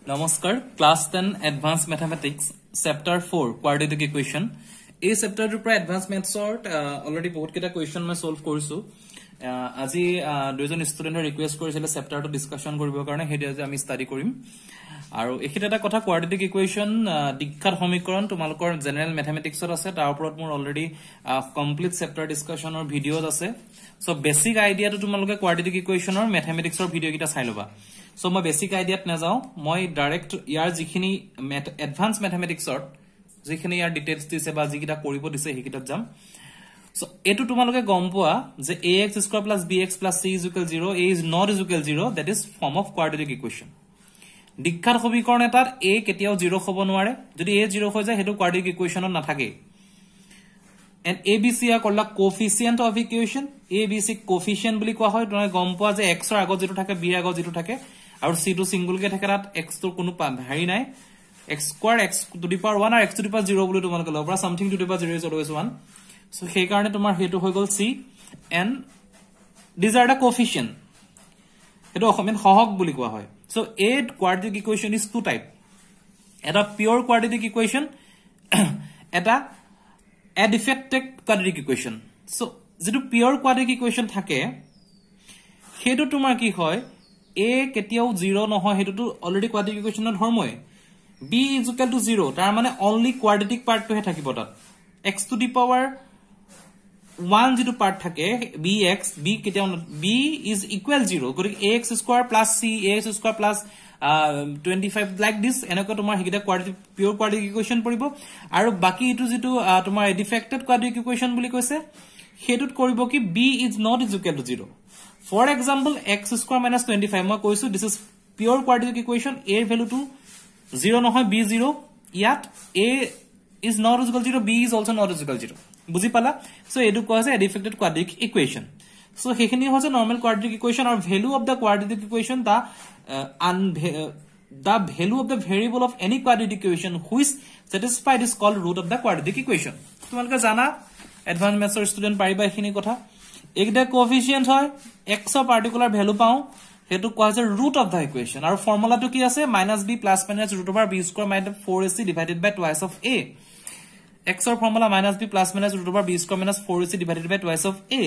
Namaskar, Class 10 Advanced Mathematics, Chapter 4, Quadratic Equation. This chapter is Advanced Maths sort. Already बहुत किता question मैं solve करूँ. আজি দুজন স্টুডেন্টৰ ৰিকুৱেষ্ট কৰিছিল চেপ্টাৰটো ডিসকাশন কৰিব কাৰণে হেডি আজি আমি ষ্টাডি কৰিম আৰু এখিটা এটা কথা কোৱাড্ৰেটিক ইকুৱেচন দীক্ষাৰ সমীকৰণ তোমালোকৰ জেনাৰেল ম্যাথমেটিক্সত আছে তাৰ ওপৰত মোৰ অলৰেডি কমপ্লিট চেপ্টাৰ ডিসকাশনৰ ভিডিওজ আছে সো বেসিক আইডিয়াটো তোমালোকে কোৱাড্ৰেটিক ইকুৱেচনৰ ম্যাথমেটিক্সৰ ভিডিও কিটা চাই লবা সো মই বেসিক আইডিয়াত না যাও মই ডাইৰেক্ট ইয়াৰ যিখিনি এডভান্স ম্যাথমেটিক্সৰ যিখিনি ইয়াৰ ডিটেইলছ দিছে বা যিকিটা কৰিব দিছে হেকিটাত যাম So, etu tumaloke gompoa je ax square plus bx plus c is equal 0, a is not is equal 0, that is form of quadratic equation. Dikhar সমীকরণ এটার a কেতিয়াও 0 হব নোৱাৰে যদি a 0 হৈ যায় হেতু quadratic equation না থাকে and abc a কলা coefficient of equation abc coefficient বুলি কোৱা হয় তুমি গমপোৱা যে x ৰ আগত যেটো থাকে b ৰ আগত যেটো থাকে আৰু c টো সিঙ্গল কে থাকে তাত x ৰ কোনো ভাৰি নাই x square x to the power 1 or x to the power 0 বুলি তোমালোকে লবা something to the power 0 is always 1. So, সেই কাৰণে তোমাৰ হেতু হৈ গল c and these are the coefficient হেতু অসমীয়াত সহগ বুলি কোৱা হয় so a quadratic equation is two type এটা pure quadratic equation এটা additive quadratic equation so যেটো pure quadratic equation থাকে হেতু তোমাৰ কি হয় a কেতিয়াও 0 নহয় হেতুটো অলৰেডি quadratic equationৰ ধৰ্মই b is equal to 0 তাৰ মানে only quadratic part টো হে থাকিব তাত x to the power 1 যেটো পার্ট থাকে bx b কেতিয়াও b is equal 0 গৰি ax square plus c ax square plus 25 like this এনেকৈ তোমাৰ হেকিটা quadratic pure quadratic equation পৰিব আৰু বাকি ইটো যেটো তোমাৰ defected quadratic equation বুলি কৈছে হেতুত কৰিব কি b is not is equal to 0 for example x square minus 25 মই কৈছো this is pure quadratic equation a value to 0 নহয় b 0 ইয়াত a is not is equal to 0 b is also not is equal to 0 বুজি পালা so এডু কোৱা আছে defected quadratic equation so হেখিনি হৈছে নৰমাল কোৱাড্ৰেটিক ইকুৱেচন আৰু value of the quadratic equation the value of the variable of any quadratic equation which satisfied is called root of the quadratic equation তোমালোকে জানা advance ম্যাথছৰ student পাৰিবা এখিনি কথা একটা coefficient হয় x ৰ পাৰ্টিকুলাৰ ভ্যালু পাও হেতু কোৱা আছে root of the equation আৰু ফৰ্মুলাটো কি আছে -b plus minus root over b square minus 4ac divided by twice of a x or formula -b plus minus root over b square minus 4ac divided by twice of a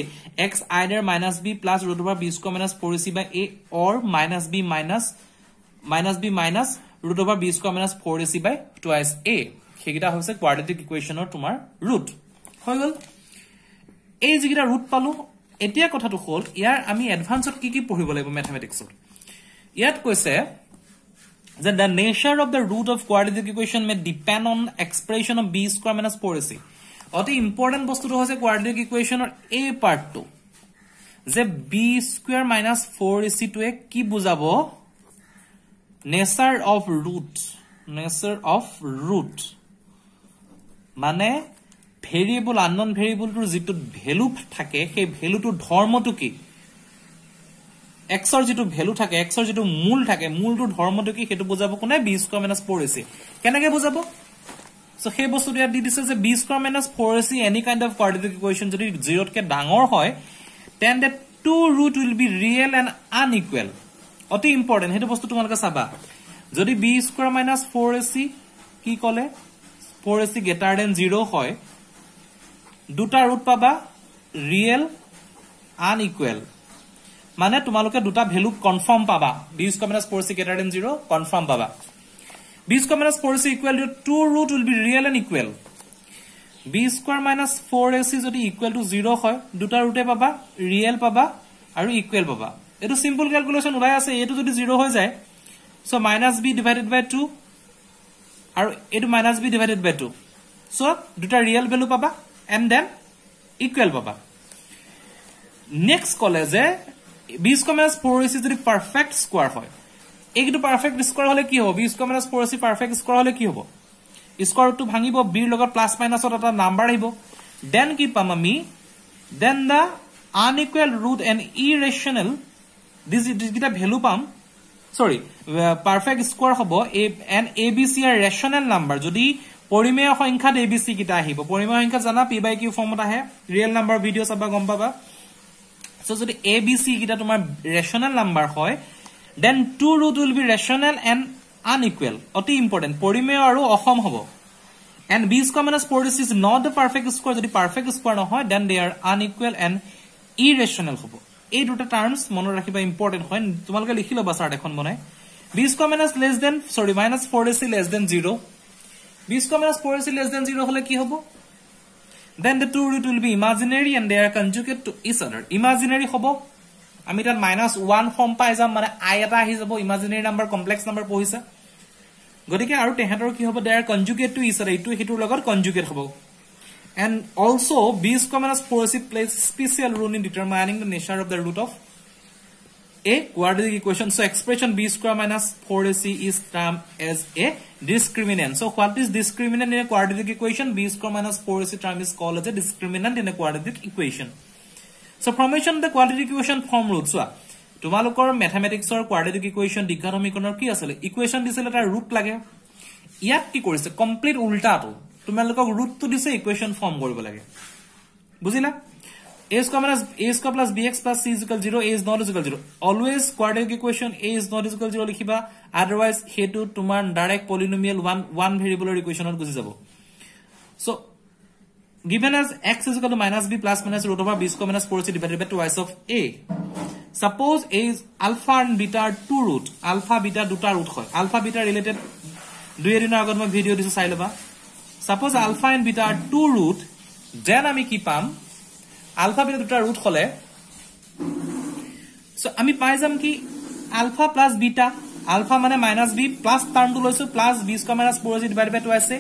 x either -b plus root over b square minus 4ac by a or -b minus root over b square minus 4ac by twice a হেগিটা হৈছে quadratic equationৰ তোমাৰ root হৈ গল এই যিগিটা root পালো এতিয়া কথাটো হল ইয়াৰ আমি এডভান্সত কি পঢ়িব লাগিব ম্যাথমেটিক্সত ইয়াত কৈছে that the nature of the root of quadratic equation may depend on expression of b square minus 4ac অতি ইম্পৰ্টেন্ট বস্তুটো হৈছে quadratic equationৰ a part টো যে b square minus 4ac টোৱে কি বুজাবো nature of root মানে ভেৰিয়েবল আননোন ভেৰিয়েবলটোৰ যেটো value থাকে সেই ভ্যালুটো ধৰ্মটো কি x ৰ যেটো ভ্যালু থাকে x ৰ যেটো মূল থাকে মূলটো ধৰ্মটো কি হেতু বুজাব কোনে b square minus 4ac কেনেকে বুজাব সো সেই বস্তুটো ইয়াত দি দিছে যে b square minus 4ac any kind of quadratic equation যদি 0 কে ডাঙৰ হয় then the two root will be real and unequal অতি ইম্পৰ্টেন্ট হেতু বস্তু তোমালোকে চাবা যদি b square minus 4ac কি কলে 4ac greater than 0 হয় দুটা root পাবা real unequal মানে তোমালোকে দুটা ভ্যালু কনফার্ম পাবা b square minus 4ac greater than 0 confirm পাবা b square minus 4ac equal to two root will be real and equal b square minus 4ac যদি equal to 0 হয় দুটা রুটে পাবা রিয়েল পাবা আৰু ইকুৱেল পাবা এটো সিম্পল ক্যালকুলেশন ওলাই আছে এটো যদি 0 হৈ যায় সো -b divided by 2 আৰু এটো -b divided by 2 সো দুটা রিয়েল ভ্যালু পাবা and then equal পাবা নেক্সট কলে যে b square minus 4ac যদি পারফেক্ট স্কয়ার হয় এইটো পারফেক্ট স্কয়ার হলে কি হ'ব b square minus 4ac perfect square হলে কি হ'ব স্কয়ারটো ভাঙিব b ৰ লগত প্লাস মাইনাসৰ এটা নাম্বাৰ আহিব দেন কি পাম আমি then the unequal root and irrational this গিটা ভ্যালু পাম সরি পারফেক্ট স্কয়ার হ'ব and abc are rational number যদি পৰিমেয় সংখ্যাত abc গিটা আহিব পৰিমেয় সংখ্যা জানা p by q ফৰ্মত আহে ৰিয়েল নাম্বাৰ ভিডিও চাবা গম পাবা সো যদি abc গিটা তোমাৰ ৰেশনাল নাম্বাৰ হয় then two root will be rational and unequal অতি ইম্পৰ্টেন্ট পৰিমেয় আৰু অসম হ'ব and b square minus 4ac is not the perfect square যদি perfect square নহয় then they are unequal and irrational হ'ব এই দুটা টার্মস মনত ৰাখিবা ইম্পৰ্টেন্ট হয় তোমালোকে লিখি লবা চাৰ্ট এখন বনাই b square minus minus 4ac less than 0 b square minus 4ac less than 0 হলে কি হ'ব then the two root will be imaginary and they are conjugate to each other imaginary হ'ব আমি তাত -1 ফর্ম পাই যাম মানে i এটা আহি যাব ইমাজিনাৰী নাম্বাৰ কমপ্লেক্স নাম্বাৰ পঢ়িছা গতিকে আৰু তেহেতৰ কি হ'ব they are conjugate to each other ইটো হিটোৰ লগত কনজুগেট হ'ব and also b square minus 4ac plays special role in determining the nature of the root of a quadratic equation so expression b square minus 4ac is termed as a discriminant so what is discriminant in a quadratic equation b square minus 4ac term is called as a discriminant in a quadratic equation so formation of the quadratic equation form root so তোমালোকৰ mathematics or quadratic equation Digha সমীকৰণৰ কি আছিল ইকুৱেশন দিছিল এটা root লাগে ইয়াত কি কৰিছে কমপ্লিট উল্টাটো তোমালোকক ৰুটটো দিছে ইকুৱেশন ফৰ্ম কৰিব লাগে বুজিলা a square plus bx plus c is equal 0 a is not equal 0 always quadratic equation a is not equal 0 লিখিবা otherwise হেতু তোমাৰ ডাইৰেক্ট পলিনোমিয়াল one ভেৰিয়েবলৰ ইকুৱেশনত গুছি যাব so given as x is equal to minus b plus minus root over b square minus 4c divided by twice of a suppose a is alpha and beta are two root alpha beta দুটা root হয় alpha beta related দুই এদিনৰ আগত মই video দিছো চাই লবা suppose alpha and beta are two root then আমি কি পাম alpha beta দুটা root হলে so আমি পাই যাম কি alpha plus beta alpha মানে minus b plus টার্ম টো লৈছো plus b square minus 4c divided by twice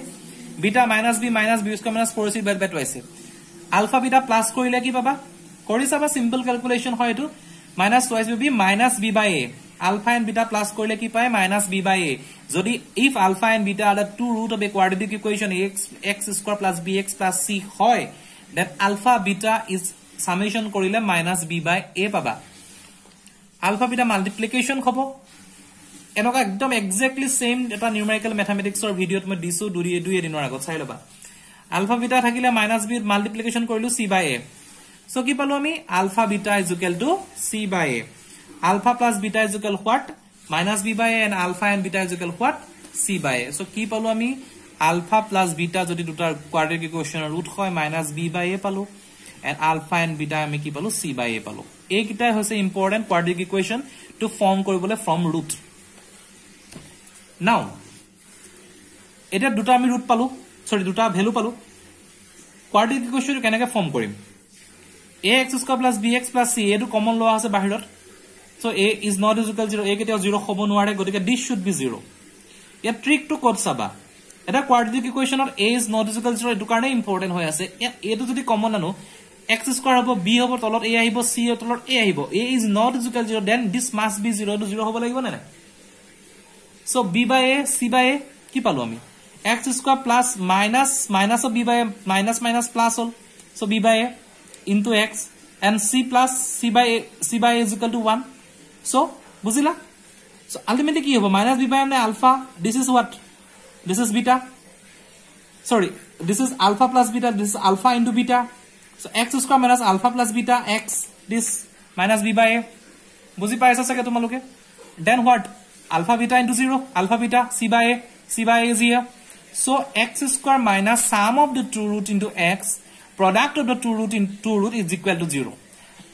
beta minus b square minus 4c divided by twice alpha beta plus কৰিলে কি পাবা কৰি চাবা সিম্পল ক্যালকুলেশন হয় এটো minus twice will be minus b by a alpha and beta plus কৰিলে কি পায় minus b by a যদি if alpha and beta are the two root of a quadratic equation x square plus bx plus c হয় then alpha beta is summation কৰিলে minus b by a পাবা alpha beta multiplication হ'ব এনেকা একদম exactly same এটা numerical ম্যাথমেটিক্সৰ ভিডিওত মই দিছো দুই এদিনৰ আগত চাই লবা alpha beta থাকিলে minus b multiplication কৰিলো c by a so কি পালো আমি alpha beta is equal to c by a alpha plus beta is equal what minus b by a and alpha and beta is equal what c by a so কি পালো আমি alpha plus beta যদি দুটা quadratic equation root হয় minus b by a পালো and alpha and beta আমি কি পালো c by a পালো এই কিটা হৈছে important quadratic equation to form কৰিবলে from root now এটা দুটা আমি root পালো সৰি দুটা ভ্যালু পালো quadratic equation কেনেকৈ ফৰ্ম কৰিম ax square plus bx plus c এটো কমন লোৱা আছে বাহিৰত so a is not equal 0 a কেতিয়াও 0 হ'ব নোৱাৰে গতিকে this should be 0 ইয়াৰ ট্ৰিক টু কোড চাবা এটা quadratic equationত a is not equal 0 এটো কাৰণে ইম্পৰ্টেন্ট হৈ আছে এটো যদি কমন আনো x square হ'ব b হ'ব তলত a আহিব c তলত a আহিব a is not equal 0 then this must be 0 to 0 হ'ব লাগিব না so b by a c by a কি পালো আমি x square plus minus of b by a minus plus all so b by a into x and c plus c by a is equal to 1 so buzila so ultimately ki hobo minus b by a alpha this is what this is beta sorry this is alpha plus beta this is alpha into beta so x square minus alpha plus beta x this minus b by a buzi paisa sage tumaloke then what alpha beta into 0 alpha beta c by a is here so x square minus sum of the two root into x product of the two root is equal to 0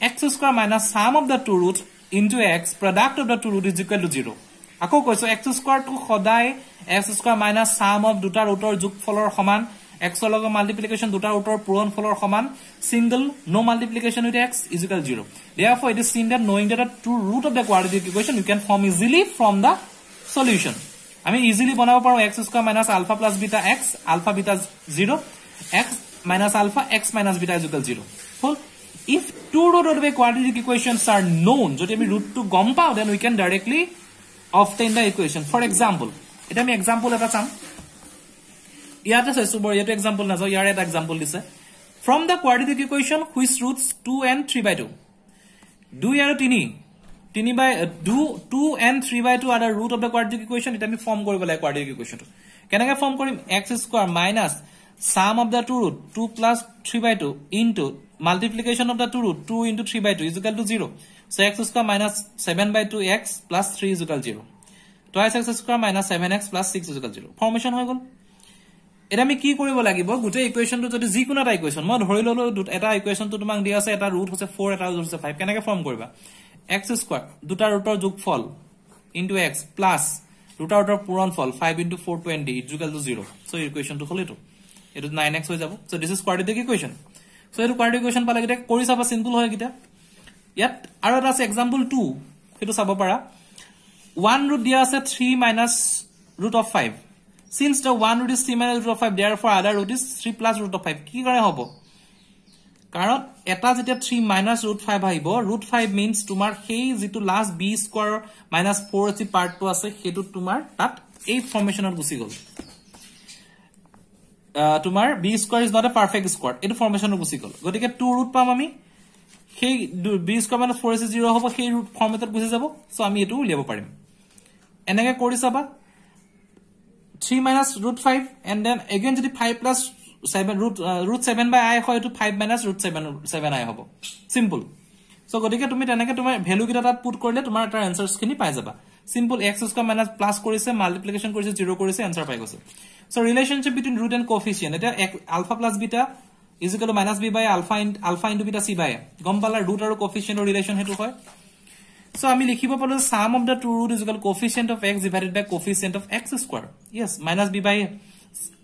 x square minus sum of the two root into x product of the two root is equal to 0 আকৌ কৈছো x square to সদায় x square minus sum of দুটা ৰুটৰ যোগফলৰ সমান x ৰ লগত multiplication দুটা ৰুটৰ পূৰণ ফলৰ সমান single no multiplication with x is equal to 0 therefore it is seen that knowing that the two root of the quadratic equation you can form easily from the solution আমি easily বনাব পাৰো x square minus alpha plus beta x alpha beta 0 x minus alpha x minus beta is equal to 0 full if two root of the quadratic equations are known jodi ami root to gom pao then we can directly obtain the equation for example eta ami example eta cham iata se subor yeto example na jo yar eta example dise from the quadratic equation which roots 2 and 3 by 2 2 and 3 by 2 and 3 by 2 are the root of the quadratic equation eta ami form koribo la quadratic equation to kenaka form korim x square minus sum of the two root 2 plus 3 by 2 into multiplication of the two root 2 into 3 by 2 is equal to 0 so x square minus 7 by 2 x plus 3 is equal to 0 twice x square minus 7x plus 6 is equal to 0 formation হৈ গল এটা আমি কি কৰিব লাগিব গুটে ইকুয়েশনটো যদি যি কোনো এটা ইকুয়েশন মই ধৰি ললো এটা ইকুয়েশনটো তোমাক দিয়া আছে এটা ৰুট হৈছে 4 এটা ৰুট হৈছে 5 কেনেকৈ ফৰ্ম কৰিবা x স্কয়াৰ দুটা ৰুটৰ যোগফল into x plus ৰুটৰ পূৰণফল 5 into 420 is equal to 0 so ইকুয়েশনটো হল এটো 9x হৈ যাব so this is quadratic equation so এটো quadratic equation পালে গিটা কৰি চাবা সিম্পল হয় গিটা ইয়াত আৰু এটা আছে एग्जांपल 2 হেতু চাব পাৰা 1 root দিয়া আছে 3 minus root of 5 since the 1 root is 3 minus root of 5 therefore other root is 3 plus root of 5 কি কৰে হ'ব কাৰণ এটা যেতিয়া 3 minus root 5 আহিব root 5 means তোমাৰ সেই যেটো last b square minus 4c part টো আছে হেতু তোমাৰ তাত এই ফৰ্মেশনত গুছি গল তোমাৰ b square is not a perfect square এটো ফৰ্মেশনত গুছি গল গতিকে 2 root পাম আমি সেই b square minus 4c 0 হ'ব সেই root ফৰ্মেটত গুছি যাব সো আমি এটো উলিয়াব পাৰিম এনেকে কৰি চাবা 3 minus root 5 and then again যদি 5 plus 7 root 7 by I হয় to 5 minus root 7 I হ'ব simple so গতিকে তুমি তেনেকে তোমাৰ ভ্যালু কিটা তাত পুট কৰিলে তোমাৰ তাৰ আনসাৰস খিনি পাই যাবা simple x square minus plus কৰিছে মাল্টিপ্লিকেশন কৰিছে 0 কৰিছে আনসার পাই গৈছে so relationship between root and coefficient এটা alpha plus beta is equal to minus b by alpha into beta c by a গম পালা root আৰু coefficient ৰ ৰিলেশন হেতু হয় so আমি লিখিব পালো sum of the two root is equal to coefficient of x divided by coefficient of x square yes minus b by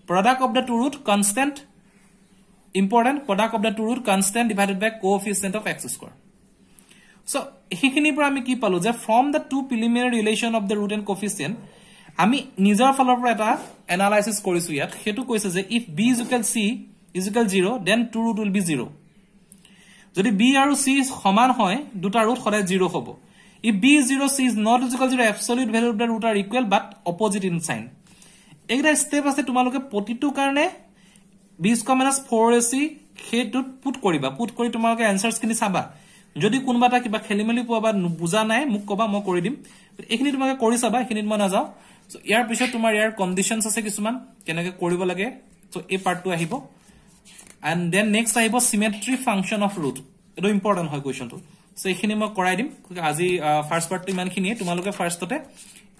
product of the two root constant important product of the two root constant divided by coefficient of x square so হিখিনি পৰা আমি কি পালো যে from the two preliminary relation of the root and coefficient আমি নিজৰ ফলৰ পৰা এটা এনালাইসিস কৰিছো ইয়াত হেতু কৈছে যে if b is equal c is equal 0 then two root will be 0 যদি b আৰু c সমান হয় দুটা root সদায় 0 হ'ব if b is 0 c is not equal to 0 absolute value of the root are equal but opposite in sign একটা step আছে তোমালোকে প্ৰতিটো কাৰণে b square minus 4ac হেতুত পুট কৰিবা পুট কৰি তোমালোকে আনসাৰস খিনি চাবা যদি কোনবাটা কিবা খেলিমেলি পোৱা বা বুজা নাই মোক কবা মই কৰি দিম এখিনি তোমালোকে কৰি চাবা এখিনিত মই না যাও সো ইয়াৰ পিছত তোমাৰ ইয়াৰ কন্ডিশনস আছে কিছুমান কেনেকৈ কৰিব লাগে সো এই পাৰ্টটো আহিব and then next আহিব symmetry function of root এটো ইম্পৰ্টেন্ট হয় কোৱেশ্চনটো সো এখিনি মই কৰাই দিম আজি ফাৰ্স্ট পাৰ্টটো ইমান খিনিয়ে তোমালোকে ফাৰ্স্টতে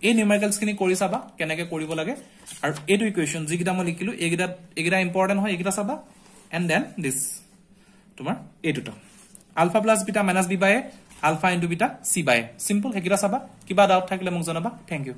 এই নিউমেৰিকেলস খিনি কৰি চাবা কেনেকৈ কৰিব লাগে আৰু এটো ইকুৱেশন যিকিটা মই লিখিলো এগিটা ইম্পৰ্টেন্ট হয় এগিটা চাবা and then this তোমাৰ এটোটা alpha plus beta minus b by alpha into beta c by simple হেকিটা চাবা কিবা ডাউট থাকিলে মোক জনাবা থ্যাংক ইউ